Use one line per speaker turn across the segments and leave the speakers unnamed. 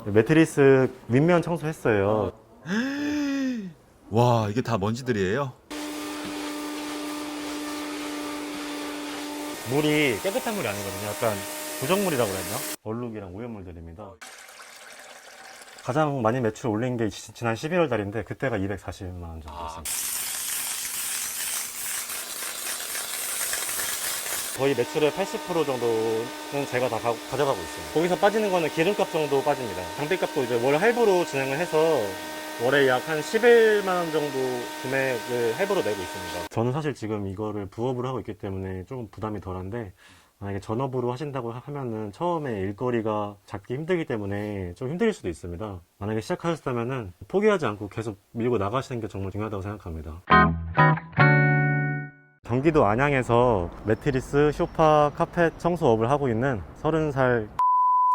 매트리스 윗면 청소했어요.
와, 이게 다 먼지들이에요?
물이 깨끗한 물이 아니거든요. 약간 부정물이라고 그랬나? 얼룩이랑 오염물들입니다. 가장 많이 매출 올린 게 지난 11월 달인데 그때가 240만 원 정도였습니다. 거의 매출의 80% 정도는 제가 다 가져가고 있어요. 거기서 빠지는 거는 기름값 정도 빠집니다. 장비값도 이제 월 할부로 진행을 해서 월에 약 한 11만 원 정도 금액을 할부로 내고 있습니다. 저는 사실 지금 이거를 부업으로 하고 있기 때문에 조금 부담이 덜한데, 만약에 전업으로 하신다고 하면은 처음에 일거리가 잡기 힘들기 때문에 좀 힘들 수도 있습니다. 만약에 시작하셨다면은 포기하지 않고 계속 밀고 나가시는 게 정말 중요하다고 생각합니다. 경기도 안양에서 매트리스, 소파, 카펫 청소업을 하고 있는 30살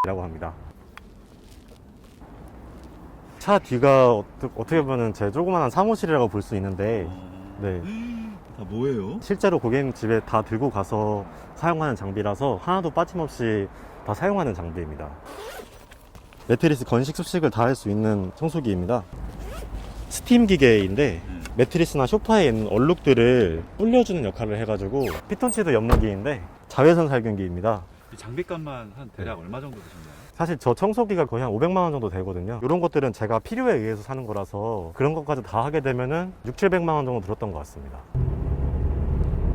이라고 합니다. 차 뒤가 어떻게 보면 제 조그만한 사무실이라고 볼 수 있는데, 네,
다 뭐예요?
실제로 고객님 집에 다 들고 가서 사용하는 장비라서 하나도 빠짐없이 다 사용하는 장비입니다. 매트리스 건식 습식을 다 할 수 있는 청소기입니다. 스팀 기계인데 매트리스나 소파에 있는 얼룩들을 불려주는 역할을 해가지고, 피톤치드 연무기인데 자외선 살균기입니다.
이 장비값만 한 대략 얼마 정도 드셨나요?
사실 저 청소기가 거의 한 500만 원 정도 되거든요. 이런 것들은 제가 필요에 의해서 사는 거라서 그런 것까지 다 하게 되면은 6, 700만 원 정도 들었던 것 같습니다.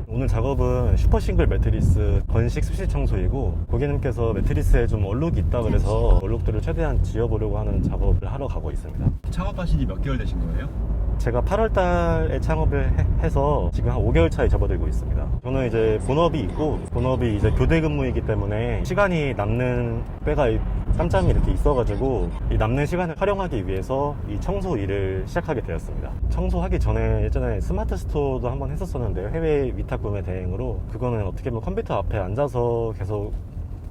오늘 작업은 슈퍼싱글 매트리스 건식 습식 청소이고, 고객님께서 매트리스에 좀 얼룩이 있다 그래서 얼룩들을 최대한 지워보려고 하는 작업을 하러 가고 있습니다.
창업하신 지 몇 개월 되신 거예요?
제가 8월 달에 창업을 해서 지금 한 5개월 차에 접어들고 있습니다. 저는 이제 본업이 있고, 본업이 이제 교대 근무이기 때문에 시간이 남는 때가 짬짬이 이렇게 있어가지고 이 남는 시간을 활용하기 위해서 이 청소 일을 시작하게 되었습니다. 청소하기 전에 예전에 스마트 스토어도 한번 했었었는데요. 해외 위탁 구매 대행으로. 그거는 어떻게 보면 컴퓨터 앞에 앉아서 계속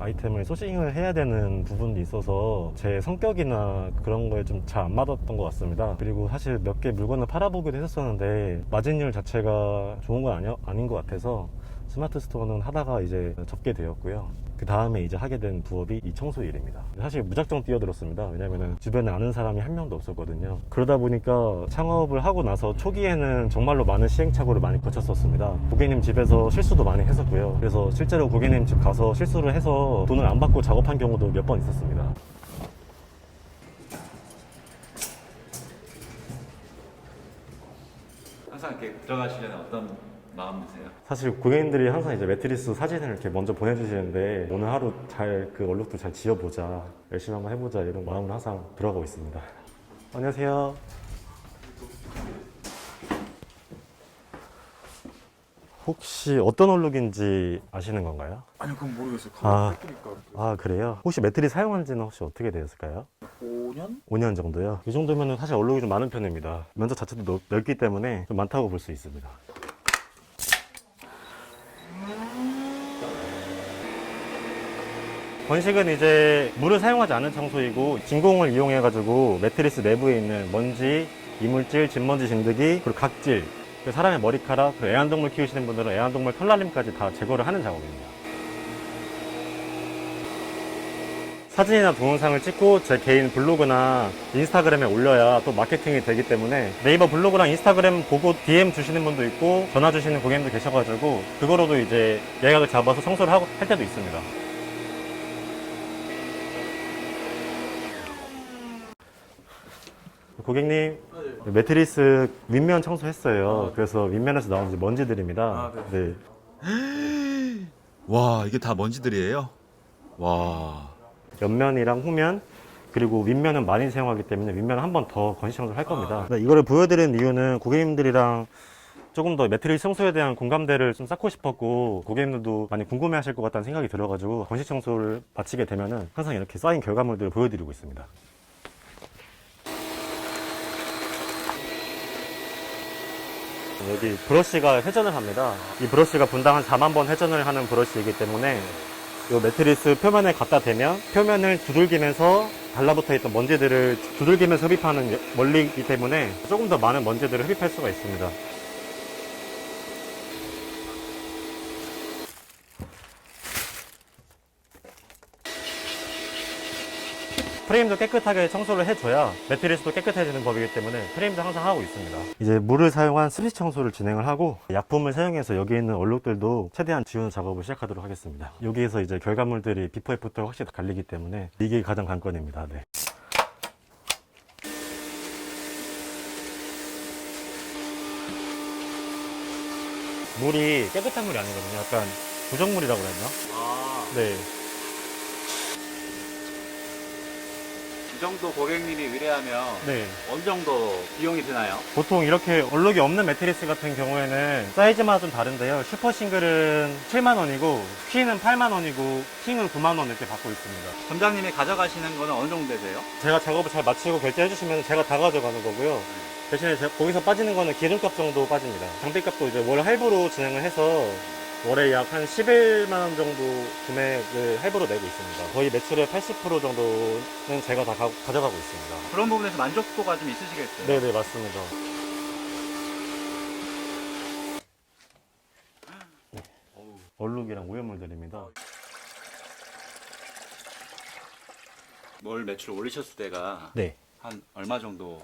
아이템을 소싱을 해야 되는 부분도 있어서 제 성격이나 그런 거에 좀 잘 안 맞았던 것 같습니다. 그리고 사실 몇 개 물건을 팔아보기도 했었는데 마진율 자체가 좋은 건 아닌 것 같아서 스마트 스토어는 하다가 이제 접게 되었고요. 그 다음에 이제 하게 된 부업이 이 청소 일입니다. 사실 무작정 뛰어들었습니다. 왜냐면은 주변에 아는 사람이 한 명도 없었거든요. 그러다 보니까 창업을 하고 나서 초기에는 정말로 많은 시행착오를 많이 거쳤었습니다. 고객님 집에서 실수도 많이 했었고요. 그래서 실제로 고객님 집 가서 실수를 해서 돈을 안 받고 작업한 경우도 몇 번 있었습니다.
항상 이렇게 들어가시려면 어떤 마음 드세요?
사실 고객님들이 항상 이제 매트리스 사진을 이렇게 먼저 보내주시는데, 오늘 하루 잘 그 얼룩도 잘 지워보자, 열심히 한번 해보자, 이런 마음으로 항상 들어가고 있습니다. 안녕하세요. 혹시 어떤 얼룩인지 아시는 건가요?
아니요, 그건 모르겠어요.
아.
카메라
그래요? 혹시 매트리스 사용한 지는 혹시 어떻게 되었을까요?
5년?
5년 정도요? 이 정도면 사실 얼룩이 좀 많은 편입니다. 면적 자체도 넓기 때문에 좀 많다고 볼 수 있습니다. 건식은 이제 물을 사용하지 않은 청소이고, 진공을 이용해 가지고 매트리스 내부에 있는 먼지, 이물질, 진먼지 진드기, 그리고 각질, 사람의 머리카락, 그리고 애완동물 키우시는 분들은 애완동물 털날림까지 다 제거를 하는 작업입니다. 사진이나 동영상을 찍고 제 개인 블로그나 인스타그램에 올려야 또 마케팅이 되기 때문에, 네이버 블로그랑 인스타그램 보고 DM 주시는 분도 있고 전화 주시는 고객님도 계셔가지고 그거로도 이제 예약을 잡아서 청소를 할 때도 있습니다. 고객님, 매트리스 윗면 청소했어요. 그래서 윗면에서 나온 이제 먼지들입니다. 네.
와, 이게 다 먼지들이에요? 와.
옆면이랑 후면, 그리고 윗면은 많이 사용하기 때문에 윗면은 한 번 더 건식 청소를 할 겁니다. 이거를 보여드리는 이유는 고객님들이랑 조금 더 매트리스 청소에 대한 공감대를 좀 쌓고 싶었고, 고객님들도 많이 궁금해 하실 것 같다는 생각이 들어가지고 건식 청소를 마치게 되면은 항상 이렇게 쌓인 결과물들을 보여드리고 있습니다. 여기 브러쉬가 회전을 합니다. 이 브러쉬가 분당 한 4만 번 회전을 하는 브러쉬이기 때문에 이 매트리스 표면에 갖다 대면 표면을 두들기면서 달라붙어 있던 먼지들을 두들기면서 흡입하는 원리이기 때문에 조금 더 많은 먼지들을 흡입할 수가 있습니다. 프레임도 깨끗하게 청소를 해줘야 매트리스도 깨끗해지는 법이기 때문에 프레임도 항상 하고 있습니다. 이제 물을 사용한 스리 청소를 진행을 하고 약품을 사용해서 여기 있는 얼룩들도 최대한 지우는 작업을 시작하도록 하겠습니다. 여기에서 이제 결과물들이 비포 애프터가 확실히 갈리기 때문에 이게 가장 관건입니다. 네. 물이 깨끗한 물이 아니거든요. 약간 부정물이라고 해야 되나?
아,
네.
이 정도 고객님이 의뢰하면
네.
어느 정도 비용이 드나요?
보통 이렇게 얼룩이 없는 매트리스 같은 경우에는 사이즈마다 좀 다른데요. 슈퍼 싱글은 7만원이고, 퀸은 8만원이고, 킹은 9만원 이렇게 받고 있습니다.
점장님이 가져가시는 거는 어느 정도 되세요?
제가 작업을 잘 마치고 결제해 주시면 제가 다 가져가는 거고요. 대신에 거기서 빠지는 거는 기름값 정도 빠집니다. 장비값도 이제 월 할부로 진행을 해서 월에 약 한 11만원 정도 금액을 할부로 내고 있습니다. 거의 매출의 80% 정도는 제가 다 가져가고 있습니다.
그런 부분에서 만족도가 좀 있으시겠어요?
네네, 맞습니다. 얼룩이랑 오염물들입니다.
월 매출 올리셨을 때가
네.
한 얼마 정도?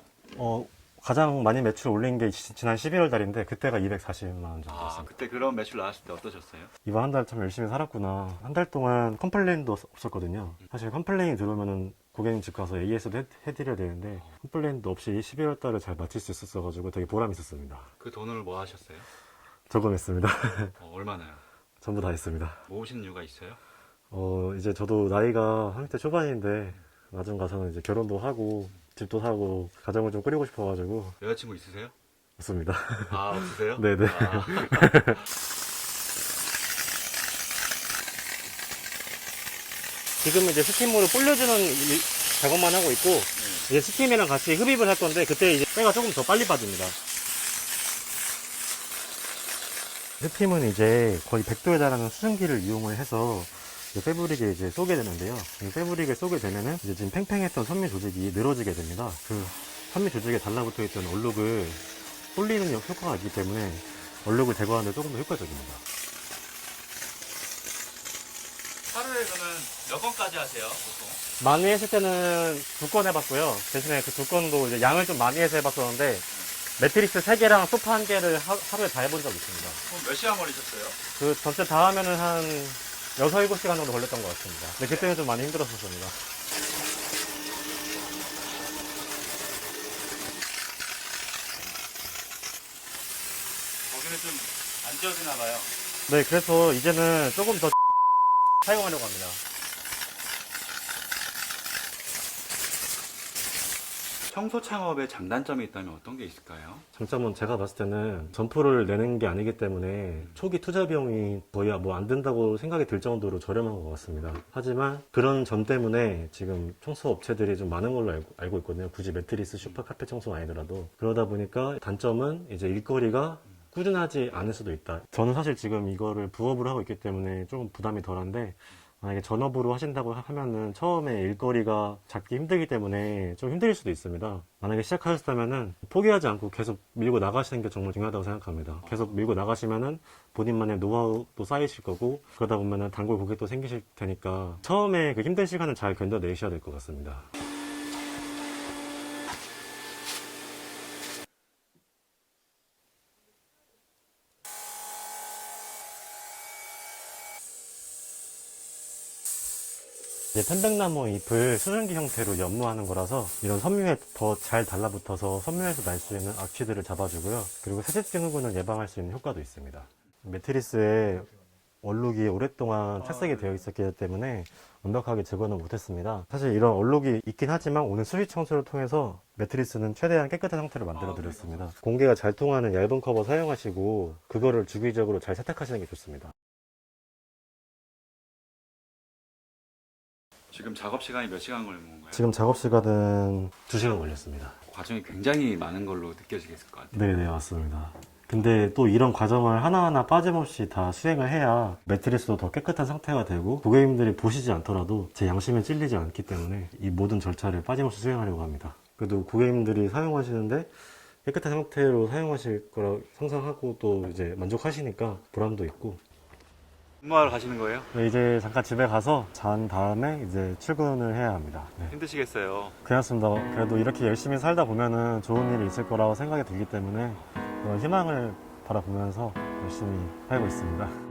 가장 많이 매출 올린 게 지난 11월 달인데 그때가 240만 원 정도
아,
였습니다.
그때 그런 매출 나왔을 때 어떠셨어요?
이번 한 달 참 열심히 살았구나. 한 달 동안 컴플레인도 없었거든요. 사실 컴플레인이 들어오면은 고객님 집 가서 AS도 해드려야 되는데 컴플레인도 없이 12월 달을 잘 마칠 수 있었어가지고 되게 보람 있었습니다.
그 돈을 뭐 하셨어요?
저금했습니다.
얼마나요?
전부 다 했습니다.
모으신 이유가 있어요?
이제 저도 나이가 30대 초반인데 나중 가서는 이제 결혼도 하고 집도 사고 가정을 좀 꾸리고 싶어가지고
여자친구 있으세요?
없습니다.
아, 없으세요?
네네.
아.
지금 이제 스팀으로 불려주는 작업만 하고 있고 이제 스팀이랑 같이 흡입을 할 건데 그때 이제 때가 조금 더 빨리 빠집니다. 스팀은 이제 거의 100도에 달하는 수증기를 이용을 해서 패브릭에 이제 쏘게 되는데요. 이 패브릭에 쏘게 되면은 이제 지금 팽팽했던 섬유 조직이 늘어지게 됩니다. 그 섬유 조직에 달라붙어 있던 얼룩을 쏠리는 효과가 있기 때문에 얼룩을 제거하는 데 조금 더 효과적입니다.
하루에 그러면 몇 건까지 하세요, 보통?
많이 했을 때는 2건 해봤고요. 대신에 그 2건도 이제 양을 좀 많이 해서 해봤었는데 매트리스 3개랑 소파 1개를 하루에 다 해본 적 있습니다.
그럼 몇 시간 걸리셨어요?
그 전체 다 하면은 한 6, 7시간 정도 걸렸던 것 같습니다. 근데 그때는 좀 많이 힘들었었습니다.
거기는 좀 안 지워지나 봐요.
네, 그래서 이제는 조금 더 사용하려고 합니다.
청소 창업의 장단점이 있다면 어떤 게 있을까요?
장점은 제가 봤을 때는 점포를 내는 게 아니기 때문에 초기 투자 비용이 거의 뭐 안 든다고 생각이 들 정도로 저렴한 것 같습니다. 하지만 그런 점 때문에 지금 청소 업체들이 좀 많은 걸로 알고 있거든요. 굳이 매트리스, 슈퍼 카페 청소가 아니더라도. 그러다 보니까 단점은 이제 일거리가 꾸준하지 않을 수도 있다. 저는 사실 지금 이거를 부업으로 하고 있기 때문에 조금 부담이 덜한데 만약에 전업으로 하신다고 하면은 처음에 일거리가 잡기 힘들기 때문에 좀 힘들 수도 있습니다. 만약에 시작하셨다면은 포기하지 않고 계속 밀고 나가시는 게 정말 중요하다고 생각합니다. 계속 밀고 나가시면은 본인만의 노하우도 쌓이실 거고 그러다 보면은 단골 고객도 생기실 테니까 처음에 그 힘든 시간을 잘 견뎌내셔야 될 것 같습니다. 이제 편백나무 잎을 수증기 형태로 연무하는 거라서 이런 섬유에 더 잘 달라붙어서 섬유에서 날 수 있는 악취들을 잡아주고요. 그리고 세균 흡은을 예방할 수 있는 효과도 있습니다. 매트리스에 얼룩이 오랫동안 착색이 되어 있었기 때문에 완벽하게 제거는 못했습니다. 사실 이런 얼룩이 있긴 하지만 오늘 수리 청소를 통해서 매트리스는 최대한 깨끗한 상태로 만들어 드렸습니다. 공기가 잘 통하는 얇은 커버 사용하시고 그거를 주기적으로 잘 세탁하시는 게 좋습니다.
지금 작업 시간이 몇 시간 걸린 건가요?
지금 작업 시간은 2시간 걸렸습니다.
과정이 굉장히 많은 걸로 느껴지겠을 것 같아요.
네네, 맞습니다. 근데 또 이런 과정을 하나하나 빠짐없이 다 수행을 해야 매트리스도 더 깨끗한 상태가 되고 고객님들이 보시지 않더라도 제 양심에 찔리지 않기 때문에 이 모든 절차를 빠짐없이 수행하려고 합니다. 그래도 고객님들이 사용하시는데 깨끗한 상태로 사용하실 거라 상상하고 또 이제 만족하시니까 보람도 있고
근무하러 가시는 거예요?
네, 이제 잠깐 집에 가서 잔 다음에 이제 출근을 해야 합니다. 네.
힘드시겠어요.
괜찮습니다. 그래도 이렇게 열심히 살다 보면은 좋은 일이 있을 거라고 생각이 들기 때문에 그런 희망을 바라보면서 열심히 살고 있습니다.